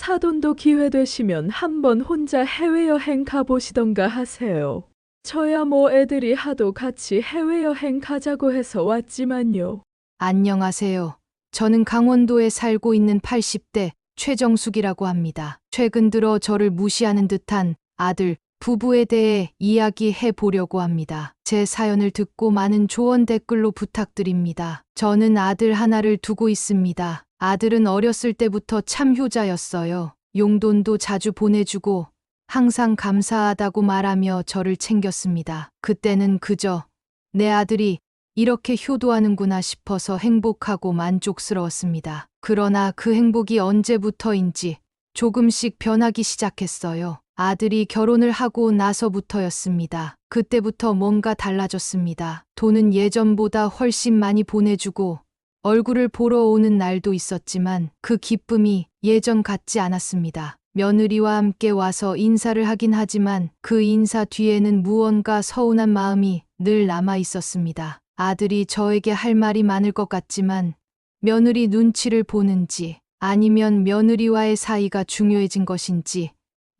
사돈도 기회 되시면 한번 혼자 해외여행 가보시던가 하세요. 저야 뭐 애들이 하도 같이 해외여행 가자고 해서 왔지만요. 안녕하세요. 저는 강원도에 살고 있는 80대 최정숙이라고 합니다. 최근 들어 저를 무시하는 듯한 아들, 부부에 대해 이야기해 보려고 합니다. 제 사연을 듣고 많은 조언 댓글로 부탁드립니다. 저는 아들 하나를 두고 있습니다. 아들은 어렸을 때부터 참 효자였어요. 용돈도 자주 보내주고 항상 감사하다고 말하며 저를 챙겼습니다. 그때는 그저 내 아들이 이렇게 효도하는구나 싶어서 행복하고 만족스러웠습니다. 그러나 그 행복이 언제부터인지 조금씩 변하기 시작했어요. 아들이 결혼을 하고 나서부터였습니다. 그때부터 뭔가 달라졌습니다. 돈은 예전보다 훨씬 많이 보내주고 얼굴을 보러 오는 날도 있었지만 그 기쁨이 예전 같지 않았습니다. 며느리와 함께 와서 인사를 하긴 하지만 그 인사 뒤에는 무언가 서운한 마음이 늘 남아 있었습니다. 아들이 저에게 할 말이 많을 것 같지만 며느리 눈치를 보는지 아니면 며느리와의 사이가 중요해진 것인지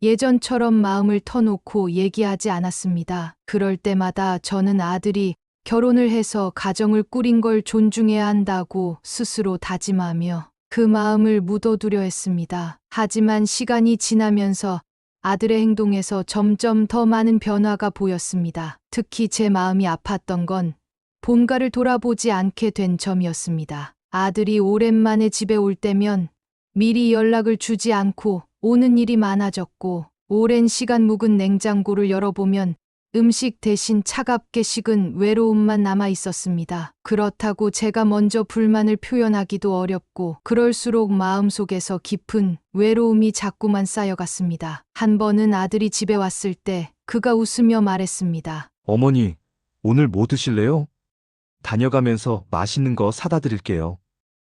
예전처럼 마음을 터놓고 얘기하지 않았습니다. 그럴 때마다 저는 아들이 결혼을 해서 가정을 꾸린 걸 존중해야 한다고 스스로 다짐하며 그 마음을 묻어두려 했습니다. 하지만 시간이 지나면서 아들의 행동에서 점점 더 많은 변화가 보였습니다. 특히 제 마음이 아팠던 건 본가를 돌아보지 않게 된 점이었습니다. 아들이 오랜만에 집에 올 때면 미리 연락을 주지 않고 오는 일이 많아졌고 오랜 시간 묵은 냉장고를 열어보면 음식 대신 차갑게 식은 외로움만 남아 있었습니다. 그렇다고 제가 먼저 불만을 표현하기도 어렵고 그럴수록 마음속에서 깊은 외로움이 자꾸만 쌓여갔습니다. 한 번은 아들이 집에 왔을 때 그가 웃으며 말했습니다. 어머니, 오늘 뭐 드실래요? 다녀가면서 맛있는 거 사다 드릴게요.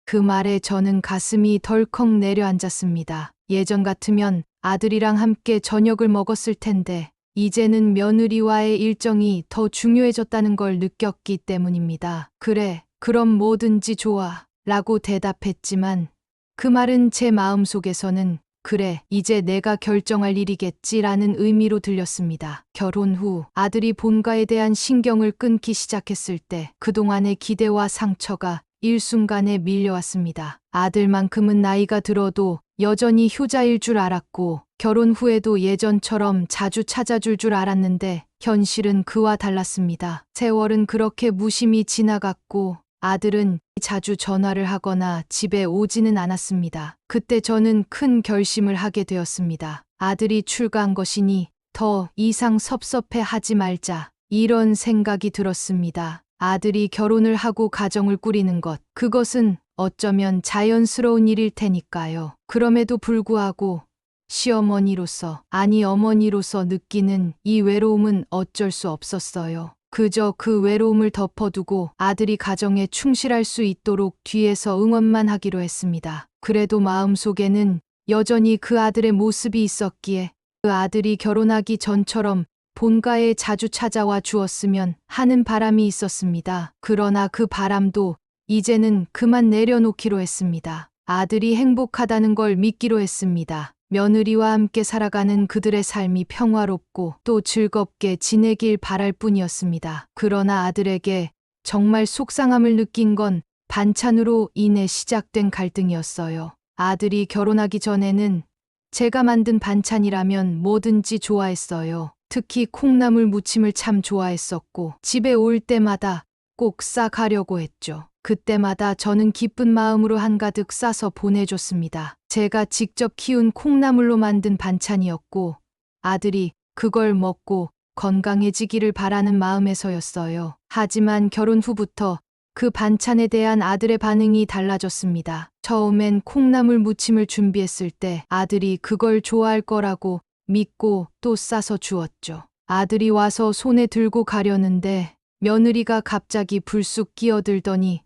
그 말에 저는 가슴이 덜컥 내려앉았습니다. 예전 같으면 아들이랑 함께 저녁을 먹었을 텐데 이제는 며느리와의 일정이 더 중요해졌다는 걸 느꼈기 때문입니다. 그래, 그럼 뭐든지 좋아 라고 대답했지만 그 말은 제 마음속에서는 그래, 이제 내가 결정할 일이겠지라는 의미로 들렸습니다. 결혼 후 아들이 본가에 대한 신경을 끊기 시작했을 때 그동안의 기대와 상처가 일순간에 밀려왔습니다. 아들만큼은 나이가 들어도 여전히 효자일 줄 알았고 결혼 후에도 예전처럼 자주 찾아줄 줄 알았는데 현실은 그와 달랐습니다. 세월은 그렇게 무심히 지나갔고 아들은 자주 전화를 하거나 집에 오지는 않았습니다. 그때 저는 큰 결심을 하게 되었습니다. 아들이 출가한 것이니 더 이상 섭섭해 하지 말자. 이런 생각이 들었습니다. 아들이 결혼을 하고 가정을 꾸리는 것, 그것은 어쩌면 자연스러운 일일 테니까요. 그럼에도 불구하고 시어머니로서, 아니 어머니로서 느끼는 이 외로움은 어쩔 수 없었어요. 그저 그 외로움을 덮어두고 아들이 가정에 충실할 수 있도록 뒤에서 응원만 하기로 했습니다. 그래도 마음속에는 여전히 그 아들의 모습이 있었기에 그 아들이 결혼하기 전처럼 본가에 자주 찾아와 주었으면 하는 바람이 있었습니다. 그러나 그 바람도 이제는 그만 내려놓기로 했습니다. 아들이 행복하다는 걸 믿기로 했습니다. 며느리와 함께 살아가는 그들의 삶이 평화롭고 또 즐겁게 지내길 바랄 뿐이었습니다. 그러나 아들에게 정말 속상함을 느낀 건 반찬으로 인해 시작된 갈등이었어요. 아들이 결혼하기 전에는 제가 만든 반찬이라면 뭐든지 좋아했어요. 특히 콩나물 무침을 참 좋아했었고 집에 올 때마다 꼭 싸가려고 했죠. 그때마다 저는 기쁜 마음으로 한가득 싸서 보내줬습니다. 제가 직접 키운 콩나물로 만든 반찬이었고 아들이 그걸 먹고 건강해지기를 바라는 마음에서였어요. 하지만 결혼 후부터 그 반찬에 대한 아들의 반응이 달라졌습니다. 처음엔 콩나물 무침을 준비했을 때 아들이 그걸 좋아할 거라고 믿고 또 싸서 주었죠. 아들이 와서 손에 들고 가려는데 며느리가 갑자기 불쑥 끼어들더니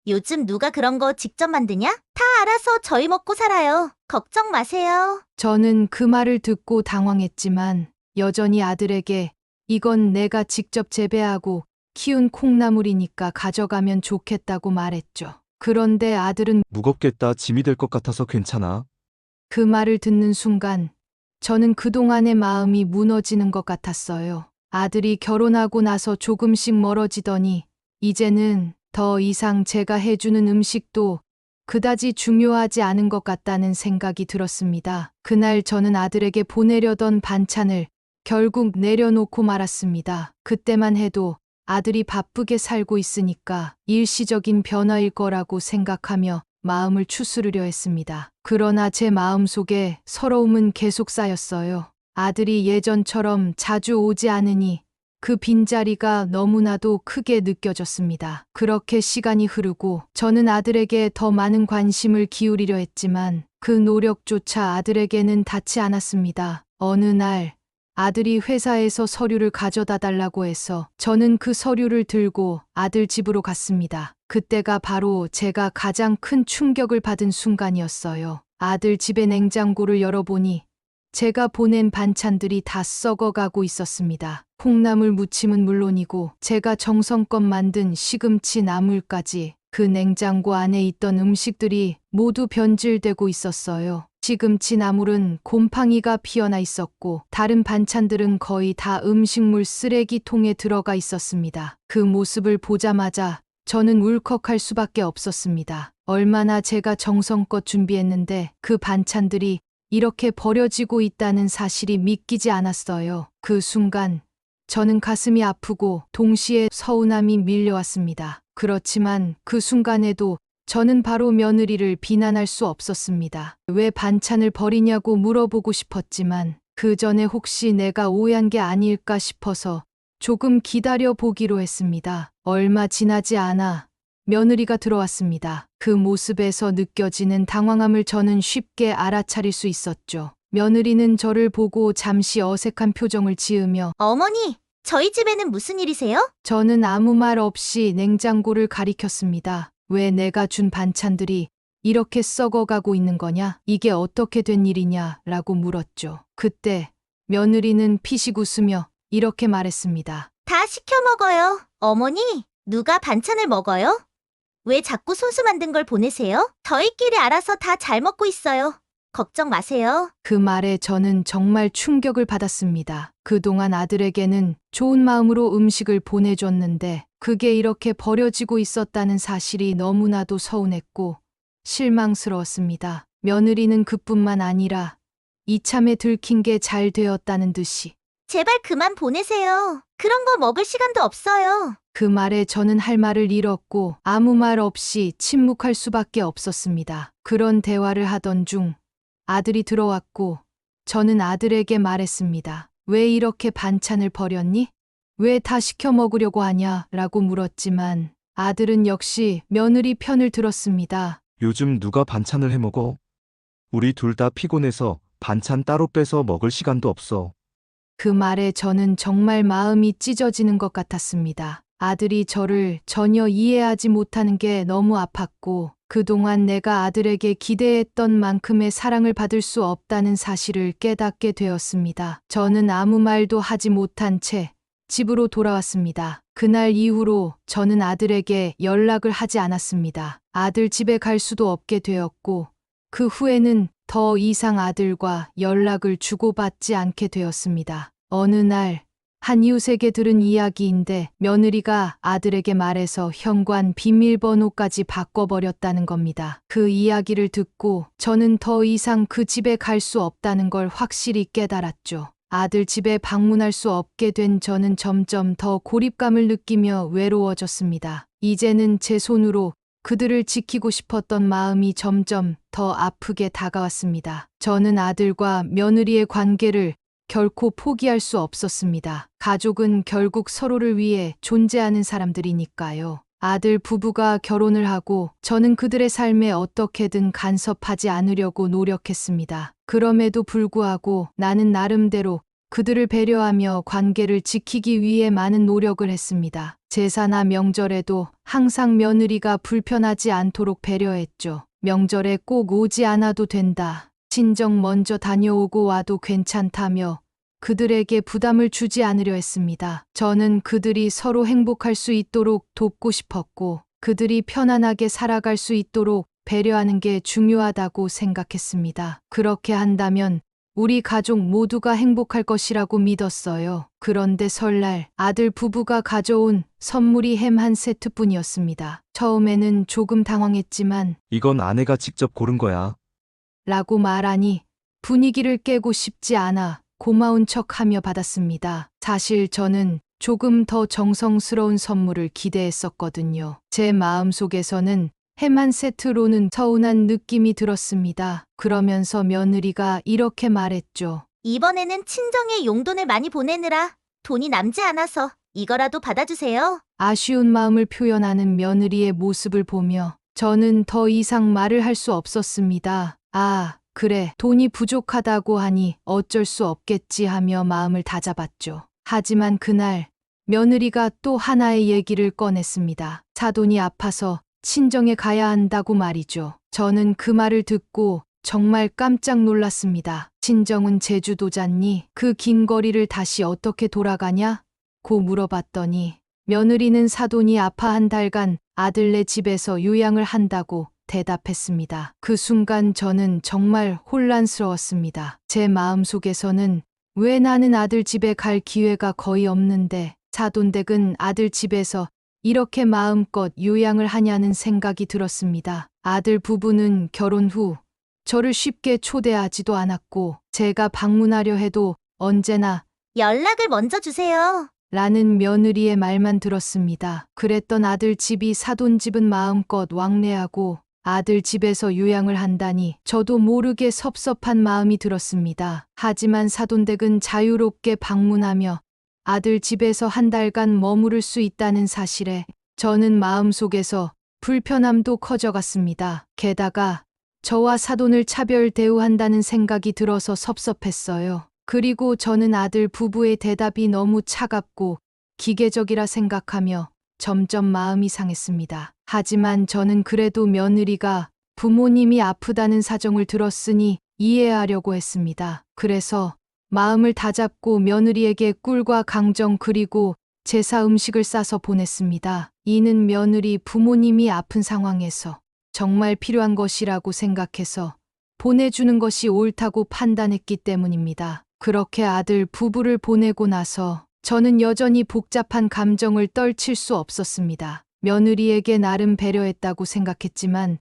요즘 누가 그런 거 직접 만드냐? 다 알아서 저희 먹고 살아요. 걱정 마세요. 저는 그 말을 듣고 당황했지만 여전히 아들에게 이건 내가 직접 재배하고 키운 콩나물이니까 가져가면 좋겠다고 말했죠. 그런데 아들은 무겁겠다, 짐이 될 것 같아서 괜찮아. 그 말을 듣는 순간 저는 그동안의 마음이 무너지는 것 같았어요. 아들이 결혼하고 나서 조금씩 멀어지더니 이제는 더 이상 제가 해주는 음식도 그다지 중요하지 않은 것 같다는 생각이 들었습니다. 그날 저는 아들에게 보내려던 반찬을 결국 내려놓고 말았습니다. 그때만 해도 아들이 바쁘게 살고 있으니까 일시적인 변화일 거라고 생각하며 마음을 추스르려 했습니다. 그러나 제 마음속에 서러움은 계속 쌓였어요. 아들이 예전처럼 자주 오지 않으니 그 빈자리가 너무나도 크게 느껴졌습니다. 그렇게 시간이 흐르고 저는 아들에게 더 많은 관심을 기울이려 했지만 그 노력조차 아들에게는 닿지 않았습니다. 어느 날 아들이 회사에서 서류를 가져다 달라고 해서 저는 그 서류를 들고 아들 집으로 갔습니다. 그때가 바로 제가 가장 큰 충격을 받은 순간이었어요. 아들 집의 냉장고를 열어보니 제가 보낸 반찬들이 다 썩어가고 있었습니다. 콩나물 무침은 물론이고 제가 정성껏 만든 시금치 나물까지 그 냉장고 안에 있던 음식들이 모두 변질되고 있었어요. 시금치 나물은 곰팡이가 피어나 있었고 다른 반찬들은 거의 다 음식물 쓰레기통에 들어가 있었습니다. 그 모습을 보자마자 저는 울컥할 수밖에 없었습니다. 얼마나 제가 정성껏 준비했는데 그 반찬들이 이렇게 버려지고 있다는 사실이 믿기지 않았어요. 그 순간 저는 가슴이 아프고 동시에 서운함이 밀려왔습니다. 그렇지만 그 순간에도 저는 바로 며느리를 비난할 수 없었습니다. 왜 반찬을 버리냐고 물어보고 싶었지만 그 전에 혹시 내가 오해한 게 아닐까 싶어서 조금 기다려 보기로 했습니다. 얼마 지나지 않아 며느리가 들어왔습니다. 그 모습에서 느껴지는 당황함을 저는 쉽게 알아차릴 수 있었죠. 며느리는 저를 보고 잠시 어색한 표정을 지으며 어머니, 저희 집에는 무슨 일이세요? 저는 아무 말 없이 냉장고를 가리켰습니다. 왜 내가 준 반찬들이 이렇게 썩어가고 있는 거냐? 이게 어떻게 된 일이냐? 라고 물었죠. 그때 며느리는 피식 웃으며 이렇게 말했습니다. 다 시켜 먹어요. 어머니, 누가 반찬을 먹어요? 왜 자꾸 손수 만든 걸 보내세요? 저희끼리 알아서 다 잘 먹고 있어요. 걱정 마세요. 그 말에 저는 정말 충격을 받았습니다. 그동안 아들에게는 좋은 마음으로 음식을 보내줬는데 그게 이렇게 버려지고 있었다는 사실이 너무나도 서운했고 실망스러웠습니다. 며느리는 그뿐만 아니라 이참에 들킨 게 잘 되었다는 듯이 제발 그만 보내세요. 그런 거 먹을 시간도 없어요. 그 말에 저는 할 말을 잃었고 아무 말 없이 침묵할 수밖에 없었습니다. 그런 대화를 하던 중 아들이 들어왔고 저는 아들에게 말했습니다. 왜 이렇게 반찬을 버렸니? 왜 다 시켜 먹으려고 하냐? 라고 물었지만 아들은 역시 며느리 편을 들었습니다. 요즘 누가 반찬을 해 먹어? 우리 둘 다 피곤해서 반찬 따로 빼서 먹을 시간도 없어. 그 말에 저는 정말 마음이 찢어지는 것 같았습니다. 아들이 저를 전혀 이해하지 못하는 게 너무 아팠고 그동안 내가 아들에게 기대했던 만큼의 사랑을 받을 수 없다는 사실을 깨닫게 되었습니다. 저는 아무 말도 하지 못한 채 집으로 돌아왔습니다. 그날 이후로 저는 아들에게 연락을 하지 않았습니다. 아들 집에 갈 수도 없게 되었고 그 후에는 더 이상 아들과 연락을 주고받지 않게 되었습니다. 어느 날 한 이웃에게 들은 이야기인데 며느리가 아들에게 말해서 현관 비밀번호까지 바꿔버렸다는 겁니다. 그 이야기를 듣고 저는 더 이상 그 집에 갈 수 없다는 걸 확실히 깨달았죠. 아들 집에 방문할 수 없게 된 저는 점점 더 고립감을 느끼며 외로워졌습니다. 이제는 제 손으로 그들을 지키고 싶었던 마음이 점점 더 아프게 다가왔습니다. 저는 아들과 며느리의 관계를 결코 포기할 수 없었습니다. 가족은 결국 서로를 위해 존재하는 사람들이니까요. 아들 부부가 결혼을 하고 저는 그들의 삶에 어떻게든 간섭하지 않으려고 노력했습니다. 그럼에도 불구하고 나는 나름대로 그들을 배려하며 관계를 지키기 위해 많은 노력을 했습니다. 제사나 명절에도 항상 며느리가 불편하지 않도록 배려했죠. 명절에 꼭 오지 않아도 된다. 친정 먼저 다녀오고 와도 괜찮다며 그들에게 부담을 주지 않으려 했습니다. 저는 그들이 서로 행복할 수 있도록 돕고 싶었고 그들이 편안하게 살아갈 수 있도록 배려하는 게 중요하다고 생각했습니다. 그렇게 한다면 우리 가족 모두가 행복할 것이라고 믿었어요. 그런데 설날 아들 부부가 가져온 선물이 햄 한 세트뿐이었습니다. 처음에는 조금 당황했지만 이건 아내가 직접 고른 거야. 라고 말하니 분위기를 깨고 싶지 않아 고마운 척하며 받았습니다. 사실 저는 조금 더 정성스러운 선물을 기대했었거든요. 제 마음속에서는 햄 한 세트로는 서운한 느낌이 들었습니다. 그러면서 며느리가 이렇게 말했죠. 이번에는 친정에 용돈을 많이 보내느라 돈이 남지 않아서 이거라도 받아주세요. 아쉬운 마음을 표현하는 며느리의 모습을 보며 저는 더 이상 말을 할 수 없었습니다. 아, 그래, 돈이 부족하다고 하니 어쩔 수 없겠지 하며 마음을 다잡았죠. 하지만 그날 며느리가 또 하나의 얘기를 꺼냈습니다. 사돈이 아파서 친정에 가야 한다고 말이죠. 저는 그 말을 듣고 정말 깜짝 놀랐습니다. 친정은 제주도잖니? 그 긴 거리를 다시 어떻게 돌아가냐? 고 물어봤더니 며느리는 사돈이 아파 한 달간 아들네 집에서 요양을 한다고 대답했습니다. 그 순간 저는 정말 혼란스러웠습니다. 제 마음속에서는 왜 나는 아들 집에 갈 기회가 거의 없는데 사돈댁은 아들 집에서 이렇게 마음껏 요양을 하냐는 생각이 들었습니다. 아들 부부는 결혼 후 저를 쉽게 초대하지도 않았고 제가 방문하려 해도 언제나 연락을 먼저 주세요. 라는 며느리의 말만 들었습니다. 그랬던 아들 집이 사돈 집은 마음껏 왕래하고 아들 집에서 요양을 한다니 저도 모르게 섭섭한 마음이 들었습니다. 하지만 사돈댁은 자유롭게 방문하며 아들 집에서 한 달간 머무를 수 있다는 사실에 저는 마음속에서 불편함도 커져갔습니다. 게다가 저와 사돈을 차별 대우한다는 생각이 들어서 섭섭했어요. 그리고 저는 아들 부부의 대답이 너무 차갑고 기계적이라 생각하며 점점 마음이 상했습니다. 하지만 저는 그래도 며느리가 부모님이 아프다는 사정을 들었으니 이해하려고 했습니다. 그래서 마음을 다잡고 며느리에게 꿀과 강정 그리고 제사 음식을 싸서 보냈습니다. 이는 며느리 부모님이 아픈 상황에서 정말 필요한 것이라고 생각해서 보내주는 것이 옳다고 판단했기 때문입니다. 그렇게 아들 부부를 보내고 나서 저는 여전히 복잡한 감정을 떨칠 수 없었습니다. 며느리에게 나름 배려했다고 생각했지만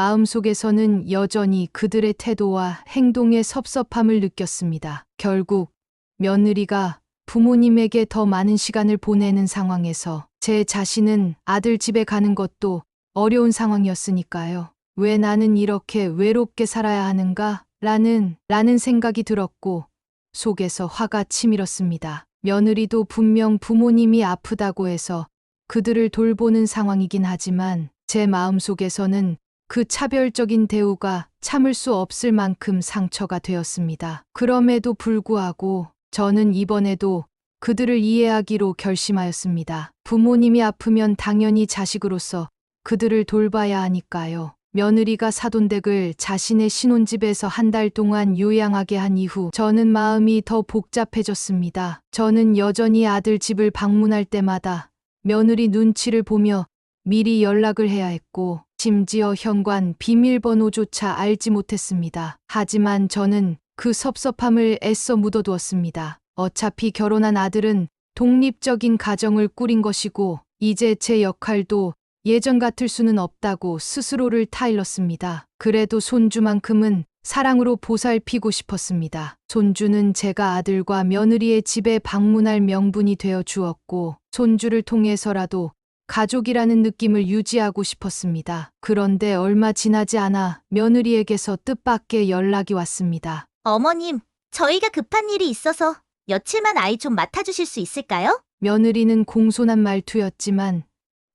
마음속에서는 여전히 그들의 태도와 행동에 섭섭함을 느꼈습니다. 결국 며느리가 부모님에게 더 많은 시간을 보내는 상황에서 제 자신은 아들 집에 가는 것도 어려운 상황이었으니까요. 왜 나는 이렇게 외롭게 살아야 하는가? 라는 생각이 들었고 속에서 화가 치밀었습니다. 며느리도 분명 부모님이 아프다고 해서 그들을 돌보는 상황이긴 하지만 제 마음속에서는 그 차별적인 대우가 참을 수 없을 만큼 상처가 되었습니다. 그럼에도 불구하고 저는 이번에도 그들을 이해하기로 결심하였습니다. 부모님이 아프면 당연히 자식으로서 그들을 돌봐야 하니까요. 며느리가 사돈댁을 자신의 신혼집에서 한 달 동안 요양하게 한 이후 저는 마음이 더 복잡해졌습니다. 저는 여전히 아들 집을 방문할 때마다 며느리 눈치를 보며 미리 연락을 해야 했고 심지어 현관 비밀번호조차 알지 못했습니다. 하지만 저는 그 섭섭함을 애써 묻어두었습니다. 어차피 결혼한 아들은 독립적인 가정을 꾸린 것이고 이제 제 역할도 예전 같을 수는 없다고 스스로를 타일렀습니다. 그래도 손주만큼은 사랑으로 보살피고 싶었습니다. 손주는 제가 아들과 며느리의 집에 방문할 명분이 되어 주었고 손주를 통해서라도 가족이라는 느낌을 유지하고 싶었습니다. 그런데 얼마 지나지 않아 며느리에게서 뜻밖의 연락이 왔습니다. 어머님, 저희가 급한 일이 있어서 며칠만 아이 좀 맡아주실 수 있을까요? 며느리는 공손한 말투였지만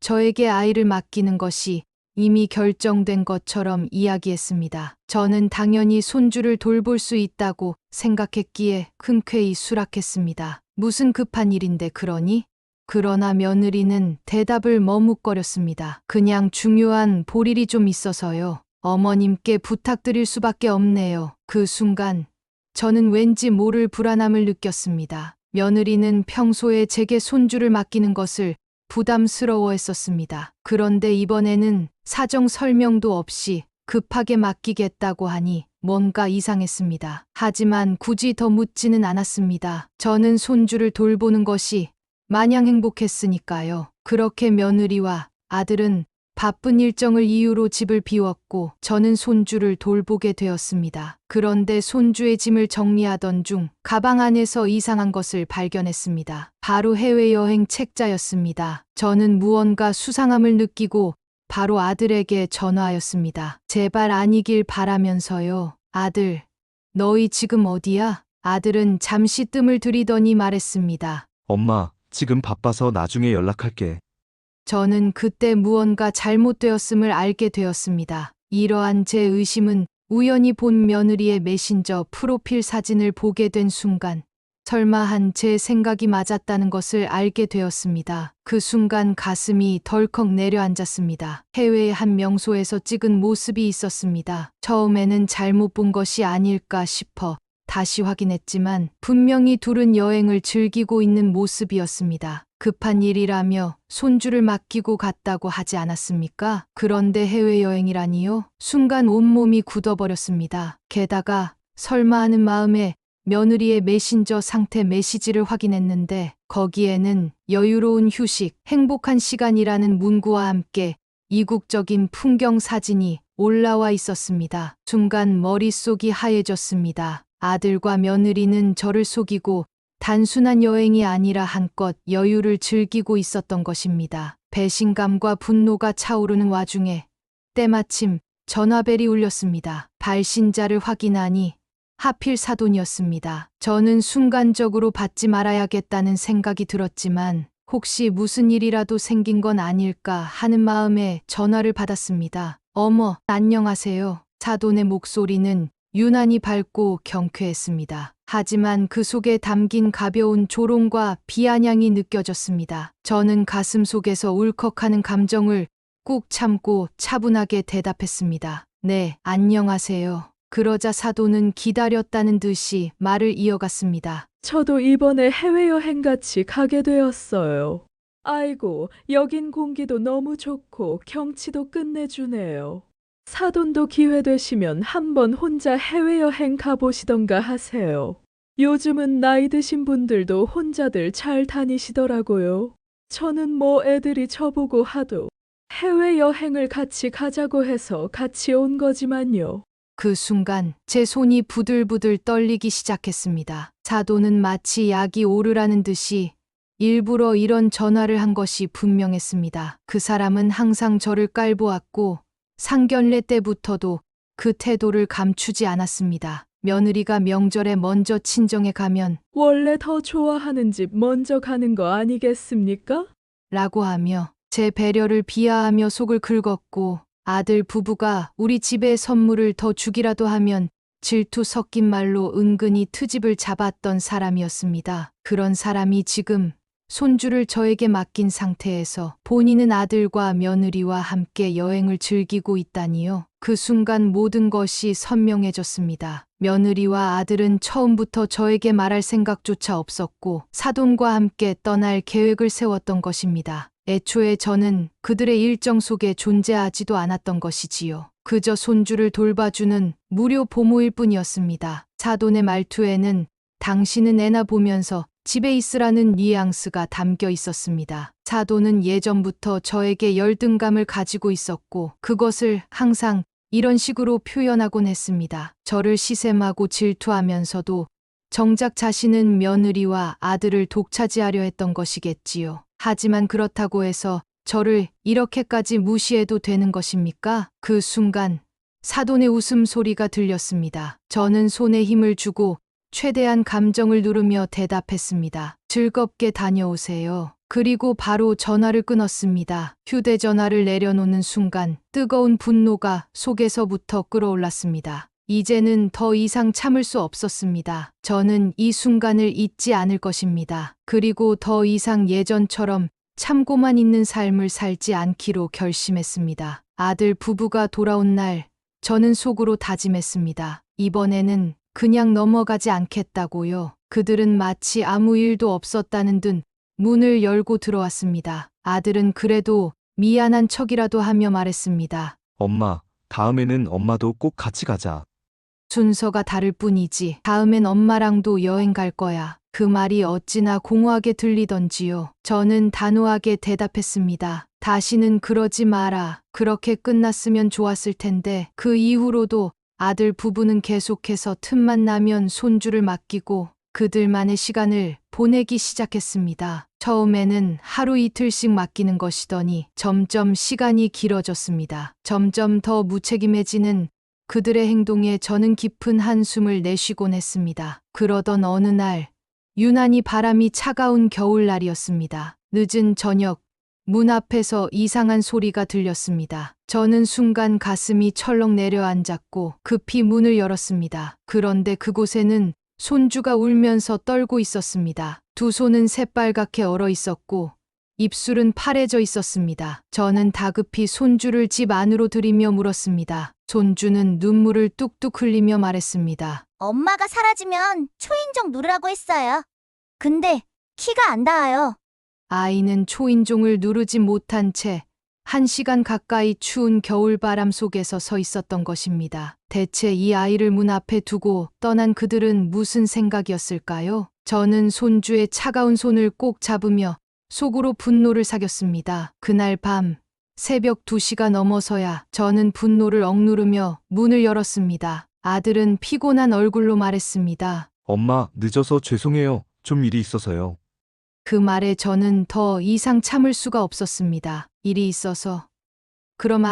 저에게 아이를 맡기는 것이 이미 결정된 것처럼 이야기했습니다. 저는 당연히 손주를 돌볼 수 있다고 생각했기에 흔쾌히 수락했습니다. 무슨 급한 일인데 그러니? 그러나 며느리는 대답을 머뭇거렸습니다. 그냥 중요한 볼일이 좀 있어서요. 어머님께 부탁드릴 수밖에 없네요. 그 순간 저는 왠지 모를 불안함을 느꼈습니다. 며느리는 평소에 제게 손주를 맡기는 것을 부담스러워했었습니다. 그런데 이번에는 사정 설명도 없이 급하게 맡기겠다고 하니 뭔가 이상했습니다. 하지만 굳이 더 묻지는 않았습니다. 저는 손주를 돌보는 것이 마냥 행복했으니까요. 그렇게 며느리와 아들은 바쁜 일정을 이유로 집을 비웠고 저는 손주를 돌보게 되었습니다. 그런데 손주의 짐을 정리하던 중 가방 안에서 이상한 것을 발견했습니다. 바로 해외여행 책자였습니다. 저는 무언가 수상함을 느끼고 바로 아들에게 전화하였습니다. 제발 아니길 바라면서요. 아들, 너희 지금 어디야? 아들은 잠시 뜸을 들이더니 말했습니다. 엄마, 지금 바빠서 나중에 연락할게. 저는 그때 무언가 잘못되었음을 알게 되었습니다. 이러한 제 의심은 우연히 본 며느리의 메신저 프로필 사진을 보게 된 순간 설마 한 제 생각이 맞았다는 것을 알게 되었습니다. 그 순간 가슴이 덜컥 내려앉았습니다. 해외의 한 명소에서 찍은 모습이 있었습니다. 처음에는 잘못 본 것이 아닐까 싶어 다시 확인했지만 분명히 둘은 여행을 즐기고 있는 모습이었습니다. 급한 일이라며 손주를 맡기고 갔다고 하지 않았습니까? 그런데 해외여행이라니요? 순간 온몸이 굳어버렸습니다. 게다가 설마 하는 마음에 며느리의 메신저 상태 메시지를 확인했는데 거기에는 여유로운 휴식, 행복한 시간이라는 문구와 함께 이국적인 풍경 사진이 올라와 있었습니다. 순간 머릿속이 하얘졌습니다. 아들과 며느리는 저를 속이고 단순한 여행이 아니라 한껏 여유를 즐기고 있었던 것입니다. 배신감과 분노가 차오르는 와중에 때마침 전화벨이 울렸습니다. 발신자를 확인하니 하필 사돈이었습니다. 저는 순간적으로 받지 말아야겠다는 생각이 들었지만 혹시 무슨 일이라도 생긴 건 아닐까 하는 마음에 전화를 받았습니다. 어머, 안녕하세요. 사돈의 목소리는 유난히 밝고 경쾌했습니다. 하지만 그 속에 담긴 가벼운 조롱과 비아냥이 느껴졌습니다. 저는 가슴 속에서 울컥하는 감정을 꾹 참고 차분하게 대답했습니다. 네, 안녕하세요. 그러자 사돈은 기다렸다는 듯이 말을 이어갔습니다. 저도 이번에 해외여행 같이 가게 되었어요. 아이고, 여긴 공기도 너무 좋고 경치도 끝내주네요. 사돈도 기회 되시면 한번 혼자 해외여행 가보시던가 하세요. 요즘은 나이 드신 분들도 혼자들 잘 다니시더라고요. 저는 뭐 애들이 저보고 하도 해외여행을 같이 가자고 해서 같이 온 거지만요. 그 순간 제 손이 부들부들 떨리기 시작했습니다. 사돈은 마치 약이 오르라는 듯이 일부러 이런 전화를 한 것이 분명했습니다. 그 사람은 항상 저를 깔보았고 상견례 때부터도 그 태도를 감추지 않았습니다. 며느리가 명절에 먼저 친정에 가면 원래 더 좋아하는 집 먼저 가는 거 아니겠습니까? 라고 하며 제 배려를 비하하며 속을 긁었고 아들 부부가 우리 집에 선물을 더 주기라도 하면 질투 섞인 말로 은근히 트집을 잡았던 사람이었습니다. 그런 사람이 지금 손주를 저에게 맡긴 상태에서 본인은 아들과 며느리와 함께 여행을 즐기고 있다니요. 그 순간 모든 것이 선명해졌습니다. 며느리와 아들은 처음부터 저에게 말할 생각조차 없었고 사돈과 함께 떠날 계획을 세웠던 것입니다. 애초에 저는 그들의 일정 속에 존재하지도 않았던 것이지요. 그저 손주를 돌봐주는 무료 보모일 뿐이었습니다. 사돈의 말투에는 당신은 애나 보면서 집에 있으라는 뉘앙스가 담겨 있었습니다. 사돈은 예전부터 저에게 열등감을 가지고 있었고 그것을 항상 이런 식으로 표현하곤 했습니다. 저를 시샘하고 질투하면서도 정작 자신은 며느리와 아들을 독차지하려 했던 것이겠지요. 하지만 그렇다고 해서 저를 이렇게까지 무시해도 되는 것입니까? 그 순간 사돈의 웃음소리가 들렸습니다. 저는 손에 힘을 주고 최대한 감정을 누르며 대답했습니다. 즐겁게 다녀오세요. 그리고 바로 전화를 끊었습니다. 휴대전화를 내려놓는 순간 뜨거운 분노가 속에서부터 끓어올랐습니다. 이제는 더 이상 참을 수 없었습니다. 저는 이 순간을 잊지 않을 것입니다. 그리고 더 이상 예전처럼 참고만 있는 삶을 살지 않기로 결심했습니다. 아들 부부가 돌아온 날 저는 속으로 다짐했습니다. 이번에는 그냥 넘어가지 않겠다고요. 그들은 마치 아무 일도 없었다는 듯 문을 열고 들어왔습니다. 아들은 그래도 미안한 척이라도 하며 말했습니다. 엄마, 다음에는 엄마도 꼭 같이 가자. 순서가 다를 뿐이지. 다음엔 엄마랑도 여행 갈 거야. 그 말이 어찌나 공허하게 들리던지요. 저는 단호하게 대답했습니다. 다시는 그러지 마라. 그렇게 끝났으면 좋았을 텐데 그 이후로도 아들 부부는 계속해서 틈만 나면 손주를 맡기고 그들만의 시간을 보내기 시작했습니다. 처음에는 하루 이틀씩 맡기는 것이더니 점점 시간이 길어졌습니다. 점점 더 무책임해지는 그들의 행동에 저는 깊은 한숨을 내쉬곤 했습니다. 그러던 어느 날, 유난히 바람이 차가운 겨울날이었습니다. 늦은 저녁, 문 앞에서 이상한 소리가 들렸습니다. 저는 순간 가슴이 철렁 내려앉았고 급히 문을 열었습니다. 그런데 그곳에는 손주가 울면서 떨고 있었습니다. 두 손은 새빨갛게 얼어 있었고 입술은 파래져 있었습니다. 저는 다급히 손주를 집 안으로 들이며 물었습니다. 손주는 눈물을 뚝뚝 흘리며 말했습니다. 엄마가 사라지면 초인종 누르라고 했어요. 근데 키가 안 닿아요. 아이는 초인종을 누르지 못한 채 1시간 가까이 추운 겨울바람 속에서 서 있었던 것입니다. 대체 이 아이를 문 앞에 두고 떠난 그들은 무슨 생각이었을까요? 저는 손주의 차가운 손을 꼭 잡으며 속으로 분노를 사겼습니다. 그날 밤 새벽 2시가 넘어서야 저는 분노를 억누르며 문을 열었습니다. 아들은 피곤한 얼굴로 말했습니다. 엄마, 늦어서 죄송해요. 좀 일이 있어서요. 그 말에 저는 더 이상 참을 수가 없었습니다. 일이 있어서. 그럼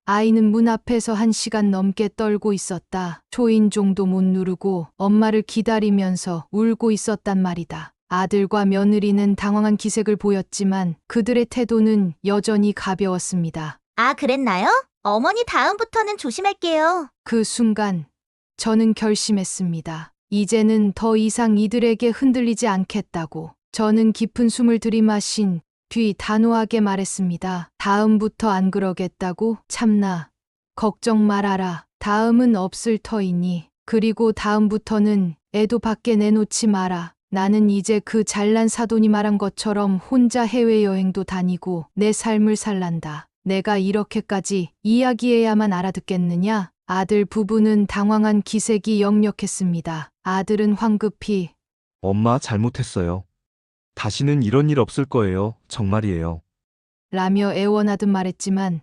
아이는 문 앞에서 1시간 넘게 떨고 있었다. 초인종도 못 누르고 엄마를 기다리면서 울고 있었단 말이다. 아들과 며느리는 당황한 기색을 보였지만 그들의 태도는 여전히 가벼웠습니다. 아, 그랬나요? 어머니 다음부터는 조심할게요. 그 순간 저는 결심했습니다. 이제는 더 이상 이들에게 흔들리지 않겠다고. 저는 깊은 숨을 들이마신 뒤 단호하게 말했습니다. 다음부터 안 그러겠다고? 참나. 걱정 말아라. 다음은 없을 터이니. 그리고 다음부터는 애도 밖에 내놓지 마라. 나는 이제 그 잘난 사돈이 말한 것처럼 혼자 해외여행도 다니고 내 삶을 살란다. 내가 이렇게까지 이야기해야만 알아듣겠느냐? 아들 부부는 당황한 기색이 역력했습니다. 아들은 황급히 엄마 잘못했어요. 다시는 이런 일 없을 거예요. 정말이에요. 라며 애원하듯 말했지만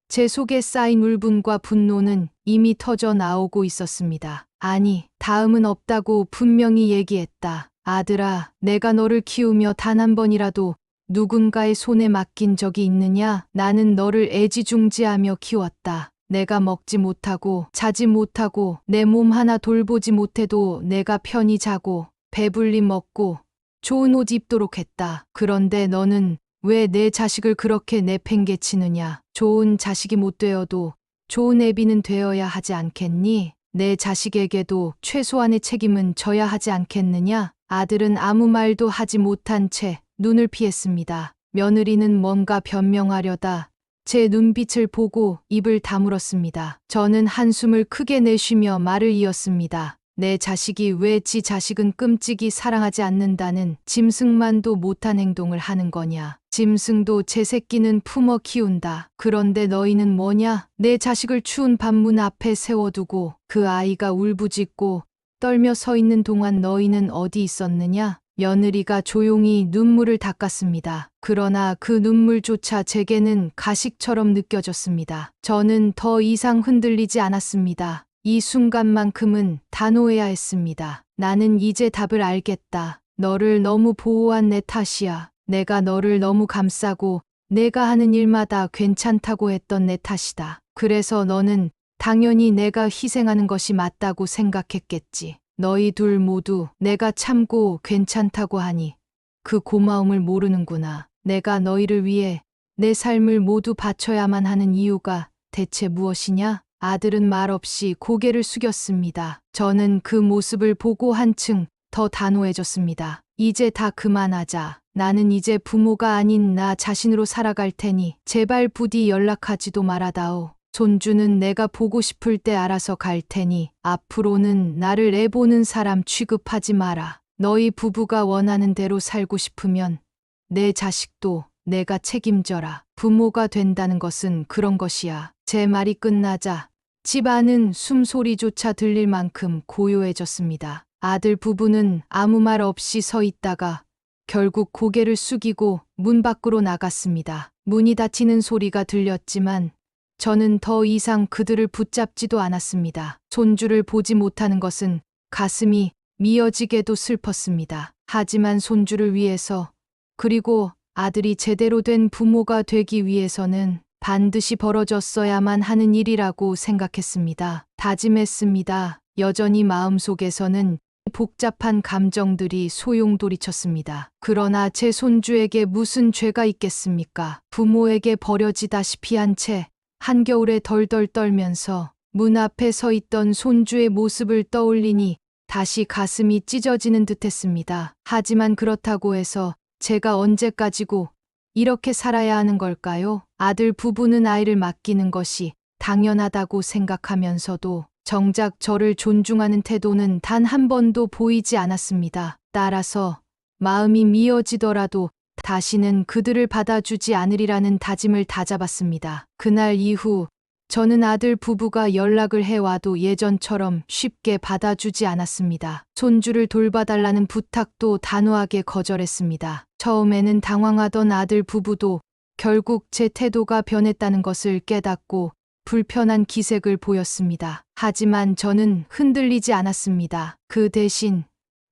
제 속에 쌓인 울분과 분노는 이미 터져 나오고 있었습니다. 아니, 다음은 없다고 분명히 얘기했다. 아들아, 내가 너를 키우며 단 한 번이라도 누군가의 손에 맡긴 적이 있느냐? 나는 너를 애지중지하며 키웠다. 내가 먹지 못하고 자지 못하고 내 몸 하나 돌보지 못해도 내가 편히 자고 배불리 먹고 좋은 옷 입도록 했다. 그런데 너는 왜 내 자식을 그렇게 내팽개치느냐? 좋은 자식이 못 되어도 좋은 애비는 되어야 하지 않겠니? 내 자식에게도 최소한의 책임은 져야 하지 않겠느냐? 아들은 아무 말도 하지 못한 채 눈을 피했습니다. 며느리는 뭔가 변명하려다 제 눈빛을 보고 입을 다물었습니다. 저는 한숨을 크게 내쉬며 말을 이었습니다. 내 자식이 왜 지 자식은 끔찍이 사랑하지 않는다는 짐승만도 못한 행동을 하는 거냐. 짐승도 제 새끼는 품어 키운다. 그런데 너희는 뭐냐? 내 자식을 추운 밤문 앞에 세워두고 그 아이가 울부짖고 떨며 서 있는 동안 너희는 어디 있었느냐? 며느리가 조용히 눈물을 닦았습니다. 그러나 그 눈물조차 제게는 가식처럼 느껴졌습니다. 저는 더 이상 흔들리지 않았습니다. 이 순간만큼은 단호해야 했습니다. 나는 이제 답을 알겠다. 너를 너무 보호한 내 탓이야. 내가 너를 너무 감싸고 내가 하는 일마다 괜찮다고 했던 내 탓이다. 그래서 너는 당연히 내가 희생하는 것이 맞다고 생각했겠지. 너희 둘 모두 내가 참고 괜찮다고 하니 그 고마움을 모르는구나. 내가 너희를 위해 내 삶을 모두 바쳐야만 하는 이유가 대체 무엇이냐? 아들은 말없이 고개를 숙였습니다. 저는 그 모습을 보고 한층 더 단호해졌습니다. 이제 다 그만하자. 나는 이제 부모가 아닌 나 자신으로 살아갈 테니 제발 부디 연락하지도 말아다오. 손주는 내가 보고 싶을 때 알아서 갈 테니 앞으로는 나를 애 보는 사람 취급하지 마라. 너희 부부가 원하는 대로 살고 싶으면 내 자식도 내가 책임져라. 부모가 된다는 것은 그런 것이야. 제 말이 끝나자 집 안은 숨소리조차 들릴 만큼 고요해졌습니다. 아들 부부는 아무 말 없이 서 있다가 결국 고개를 숙이고 문 밖으로 나갔습니다. 문이 닫히는 소리가 들렸지만 저는 더 이상 그들을 붙잡지도 않았습니다. 손주를 보지 못하는 것은 가슴이 미어지게도 슬펐습니다. 하지만 손주를 위해서, 그리고 아들이 제대로 된 부모가 되기 위해서는 반드시 벌어졌어야만 하는 일이라고 생각했습니다. 다짐했습니다. 여전히 마음속에서는 복잡한 감정들이 소용돌이쳤습니다. 그러나 제 손주에게 무슨 죄가 있겠습니까? 부모에게 버려지다시피 한 채 한겨울에 덜덜 떨면서 문 앞에 서 있던 손주의 모습을 떠올리니 다시 가슴이 찢어지는 듯했습니다. 하지만 그렇다고 해서 제가 언제까지고 이렇게 살아야 하는 걸까요? 아들 부부는 아이를 맡기는 것이 당연하다고 생각하면서도 정작 저를 존중하는 태도는 단 한 번도 보이지 않았습니다. 따라서 마음이 미어지더라도 다시는 그들을 받아주지 않으리라는 다짐을 다잡았습니다. 그날 이후 저는 아들 부부가 연락을 해와도 예전처럼 쉽게 받아주지 않았습니다. 손주를 돌봐달라는 부탁도 단호하게 거절했습니다. 처음에는 당황하던 아들 부부도 결국 제 태도가 변했다는 것을 깨닫고 불편한 기색을 보였습니다. 하지만 저는 흔들리지 않았습니다. 그 대신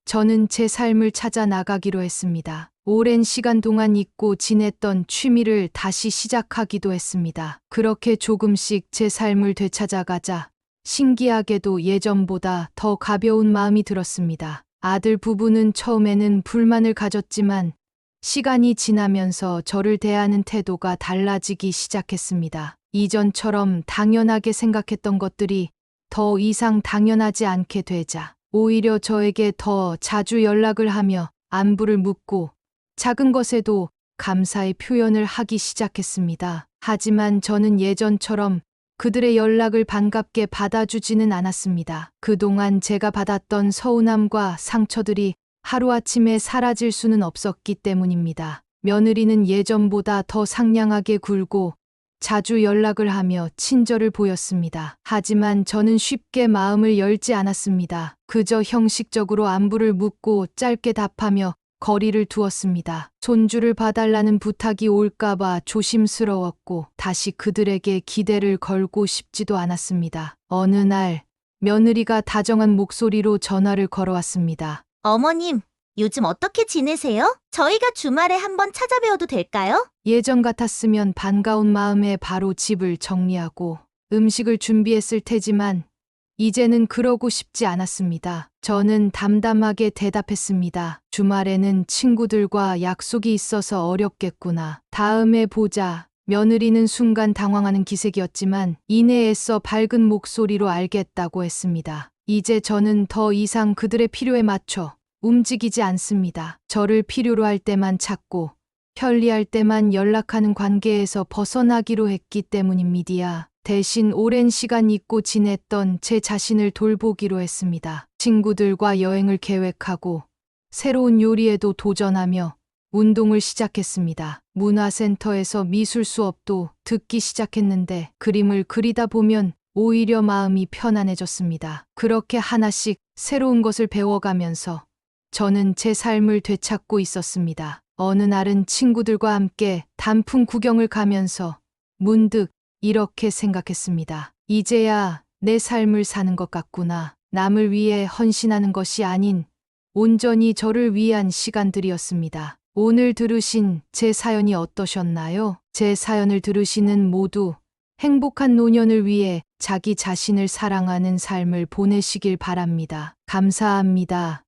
저는 제 삶을 찾아 나가기로 했습니다. 오랜 시간 동안 잊고 지냈던 취미를 다시 시작하기도 했습니다. 그렇게 조금씩 제 삶을 되찾아가자 신기하게도 예전보다 더 가벼운 마음이 들었습니다. 아들 부부는 처음에는 불만을 가졌지만 시간이 지나면서 저를 대하는 태도가 달라지기 시작했습니다. 이전처럼 당연하게 생각했던 것들이 더 이상 당연하지 않게 되자 오히려 저에게 더 자주 연락을 하며 안부를 묻고 작은 것에도 감사의 표현을 하기 시작했습니다. 하지만 저는 예전처럼 그들의 연락을 반갑게 받아주지는 않았습니다. 그동안 제가 받았던 서운함과 상처들이 하루아침에 사라질 수는 없었기 때문입니다. 며느리는 예전보다 더 상냥하게 굴고 자주 연락을 하며 친절을 보였습니다. 하지만 저는 쉽게 마음을 열지 않았습니다. 그저 형식적으로 안부를 묻고 짧게 답하며 거리를 두었습니다. 손주를 봐달라는 부탁이 올까봐 조심스러웠고 다시 그들에게 기대를 걸고 싶지도 않았습니다. 어느 날 며느리가 다정한 목소리로 전화를 걸어왔습니다. 어머님, 요즘 어떻게 지내세요? 저희가 주말에 한번 찾아뵈어도 될까요? 예전 같았으면 반가운 마음에 바로 집을 정리하고 음식을 준비했을 테지만 이제는 그러고 싶지 않았습니다. 저는 담담하게 대답했습니다. 주말에는 친구들과 약속이 있어서 어렵겠구나. 다음에 보자. 며느리는 순간 당황하는 기색이었지만 이내 애써 밝은 목소리로 알겠다고 했습니다. 이제 저는 더 이상 그들의 필요에 맞춰 움직이지 않습니다. 저를 필요로 할 때만 찾고 편리할 때만 연락하는 관계에서 벗어나기로 했기 때문입니다. 대신 오랜 시간 잊고 지냈던 제 자신을 돌보기로 했습니다. 친구들과 여행을 계획하고 새로운 요리에도 도전하며 운동을 시작했습니다. 문화센터에서 미술 수업도 듣기 시작했는데 그림을 그리다 보면 오히려 마음이 편안해졌습니다. 그렇게 하나씩 새로운 것을 배워가면서 저는 제 삶을 되찾고 있었습니다. 어느 날은 친구들과 함께 단풍 구경을 가면서 문득 이렇게 생각했습니다. 이제야 내 삶을 사는 것 같구나. 남을 위해 헌신하는 것이 아닌 온전히 저를 위한 시간들이었습니다. 오늘 들으신 제 사연이 어떠셨나요? 제 사연을 들으시는 모두 행복한 노년을 위해 자기 자신을 사랑하는 삶을 보내시길 바랍니다. 감사합니다.